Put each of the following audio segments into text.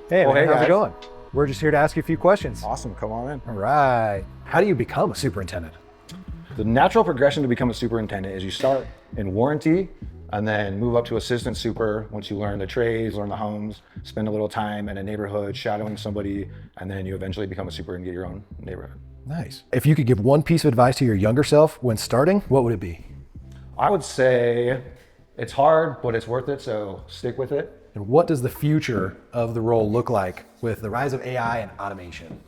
Hey, Well, man, hey how's it guys. going? We're just here to ask you a few questions. Awesome, come on in. All right. How do you become a superintendent? The natural progression to become a superintendent is you start in warranty and then move up to assistant super once you learn the trades, learn the homes, spend a little time in a neighborhood shadowing somebody, and then you eventually become a super and get your own neighborhood. Nice. If you could give one piece of advice to your younger self when starting, what would it be? I would say it's hard, but it's worth it, so stick with it. And what does the future of the role look like with the rise of AI and automation?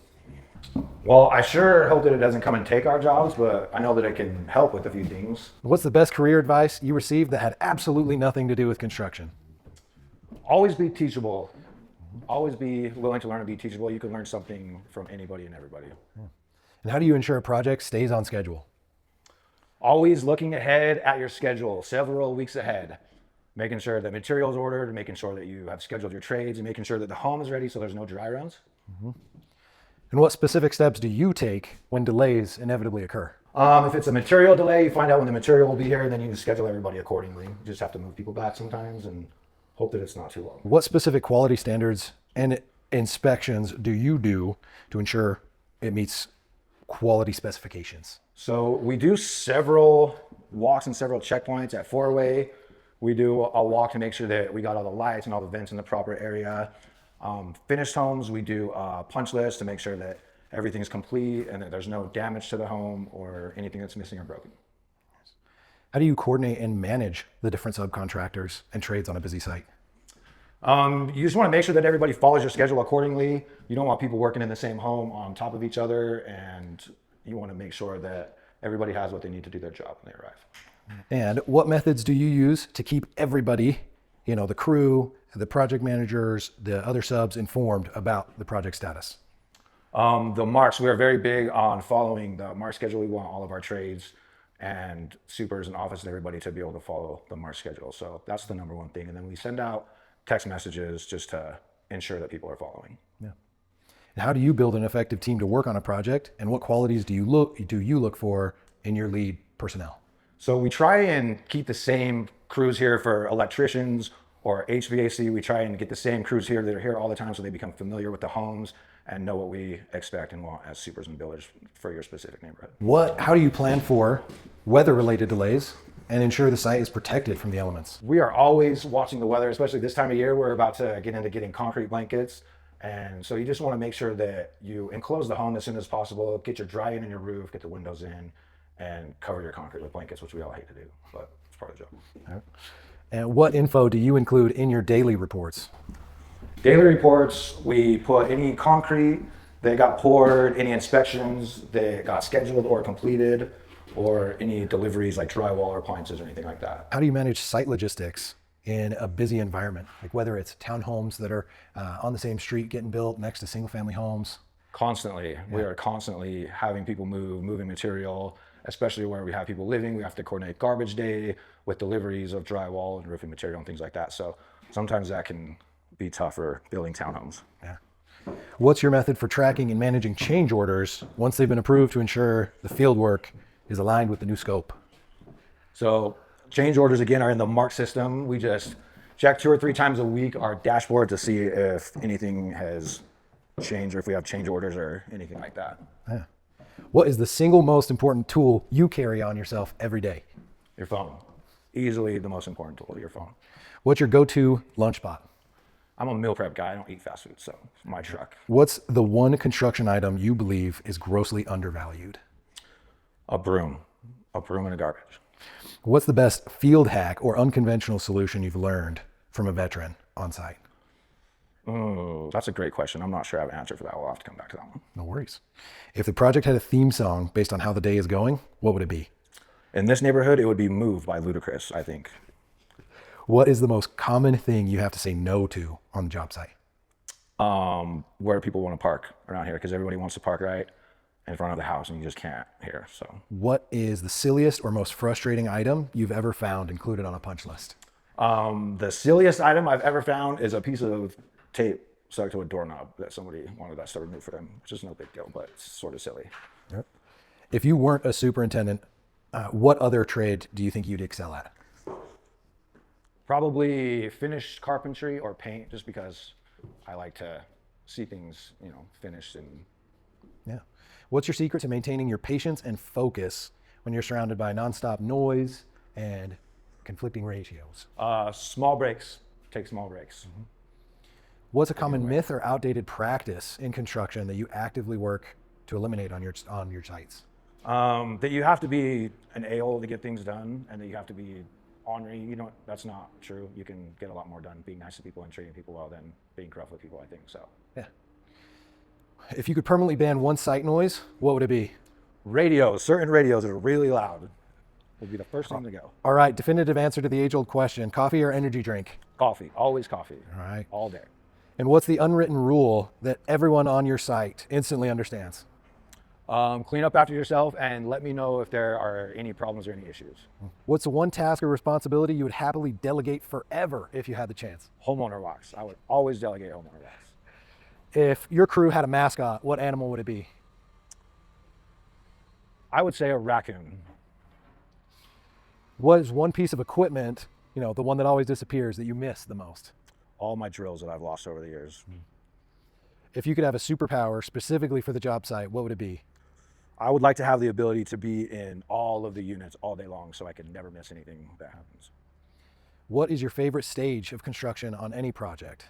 Well, I sure hope that it doesn't come and take our jobs, but I know that it can help with a few things. What's the best career advice you received that had absolutely nothing to do with construction? Always be teachable. Always be willing to learn and be teachable. You can learn something from anybody and everybody. And how do you ensure a project stays on schedule? Always looking ahead at your schedule, several weeks ahead, making sure that materials ordered, making sure that you have scheduled your trades, and making sure that the home is ready so there's no dry runs. And what specific steps do you take when delays inevitably occur? If it's a material delay, you find out when the material will be here, and then you schedule everybody accordingly. You just have to move people back sometimes and hope that it's not too long. What specific quality standards and inspections do you do to ensure it meets quality specifications? So we do several walks and several checkpoints at four-way. We do a walk to make sure that we got all the lights and all the vents in the proper area. Finished homes, we do a punch list to make sure that everything's complete and that there's no damage to the home or anything that's missing or broken. How do you coordinate and manage the different subcontractors and trades on a busy site? You just want to make sure that everybody follows your schedule accordingly. You don't want people working in the same home on top of each other, and you want to make sure that everybody has what they need to do their job when they arrive. And what methods do you use to keep everybody, the crew, the project managers, the other subs informed about the project status? The marks, we are very big on following the mark schedule. We want all of our trades and supers and office and everybody to be able to follow the mark schedule. So that's the number one thing. And then we send out text messages just to ensure that people are following. Yeah. And how do you build an effective team to work on a project? And what qualities do you look for in your lead personnel? So we try and keep the same crews here for electricians or HVAC. We try and get the same crews here that are here all the time so they become familiar with the homes and know what we expect and want as supers and builders for your specific neighborhood. How do you plan for weather-related delays and ensure the site is protected from the elements? We are always watching the weather, especially this time of year. We're about to get into getting concrete blankets. And so you just want to make sure that you enclose the home as soon as possible, get your dry in your roof, get the windows in, and cover your concrete with blankets, which we all hate to do, but it's part of the job. All right. And what info do you include in your daily reports? Daily reports, we put any concrete that got poured, any inspections that got scheduled or completed, or any deliveries like drywall or appliances or anything like that. How do you manage site logistics in a busy environment? Like whether it's townhomes that are on the same street getting built next to single family homes? Constantly. Yeah. We are constantly having people moving material, especially where we have people living. We have to coordinate garbage day with deliveries of drywall and roofing material and things like that. So sometimes that can be tougher building townhomes. Yeah. What's your method for tracking and managing change orders once they've been approved to ensure the field work is aligned with the new scope? So change orders, again, are in the mark system. We just check 2 or 3 times a week our dashboard to see if anything has changed or if we have change orders or anything like that. Yeah. What is the single most important tool you carry on yourself every day? Your phone. Easily the most important tool, your phone. What's your go-to lunch spot? I'm a meal prep guy. I don't eat fast food, so it's my truck. What's the one construction item you believe is grossly undervalued? A broom and a garbage. What's the best field hack or unconventional solution you've learned from a veteran on site? Oh, that's a great question. I'm not sure I have an answer for that. We'll have to come back to that one. No worries. If the project had a theme song based on how the day is going, what would it be? In this neighborhood, it would be Move by Ludacris, I think. What is the most common thing you have to say no to on the job site? Where people want to park around here, because everybody wants to park right in front of the house and you just can't here. So what is the silliest or most frustrating item you've ever found included on a punch list? The silliest item I've ever found is a piece of tape stuck to a doorknob that somebody wanted us to remove for them, which is no big deal, but it's sort of silly. Yep. If you weren't a superintendent, what other trade do you think you'd excel at? Probably finished carpentry or paint, just because I like to see things, finished. And Yeah. What's your secret to maintaining your patience and focus when you're surrounded by nonstop noise and conflicting ratios? small breaks, take small breaks. What's a common myth or outdated practice in construction that you actively work to eliminate on your sites? That you have to be an a-hole to get things done, and that you have to be ornery. That's not true. You can get a lot more done being nice to people and treating people well than being gruff with people, I think. So Yeah. If you could permanently ban one site noise, what would it be? radios, certain radios that are really loud would be the first thing to go. All right, definitive answer to the age-old question: coffee or energy drink? Coffee, always coffee. All right. All day. And what's the unwritten rule that everyone on your site instantly understands? Clean up after yourself and let me know if there are any problems or any issues. What's the one task or responsibility you would happily delegate forever if you had the chance? Homeowner walks. I would always delegate homeowner walks. If your crew had a mascot, what animal would it be? I would say a raccoon. What is one piece of equipment, the one that always disappears, that you miss the most? All my drills that I've lost over the years. If you could have a superpower specifically for the job site, what would it be? I would like to have the ability to be in all of the units all day long so I can never miss anything that happens. What is your favorite stage of construction on any project?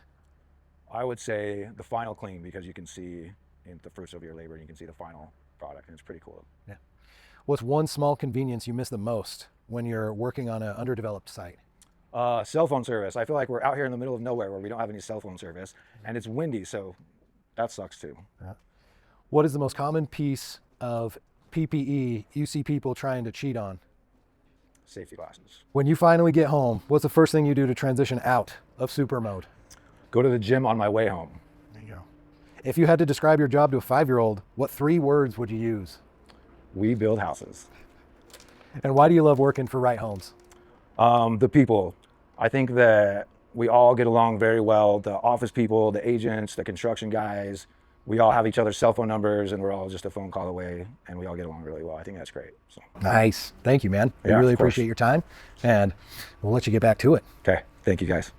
I would say the final clean, because you can see in the fruits of your labor and you can see the final product, and it's pretty cool. Yeah. What's one small convenience you miss the most when you're working on an underdeveloped site? Cell phone service. I feel like we're out here in the middle of nowhere where we don't have any cell phone service, and it's windy, so that sucks too. What is the most common piece of PPE you see people trying to cheat on? Safety glasses. When you finally get home, what's the first thing you do to transition out of super mode? Go to the gym on my way home. There you go. If you had to describe your job to a 5-year-old, what 3 words would you use? We build houses. And why do you love working for Wright Homes? The people. I think that we all get along very well. The office people, the agents, the construction guys, we all have each other's cell phone numbers, and we're all just a phone call away, and we all get along really well. I think that's great. So. Nice. Thank you, man. We Yeah, really of course. appreciate your time, and we'll let you get back to it. Okay. Thank you, guys.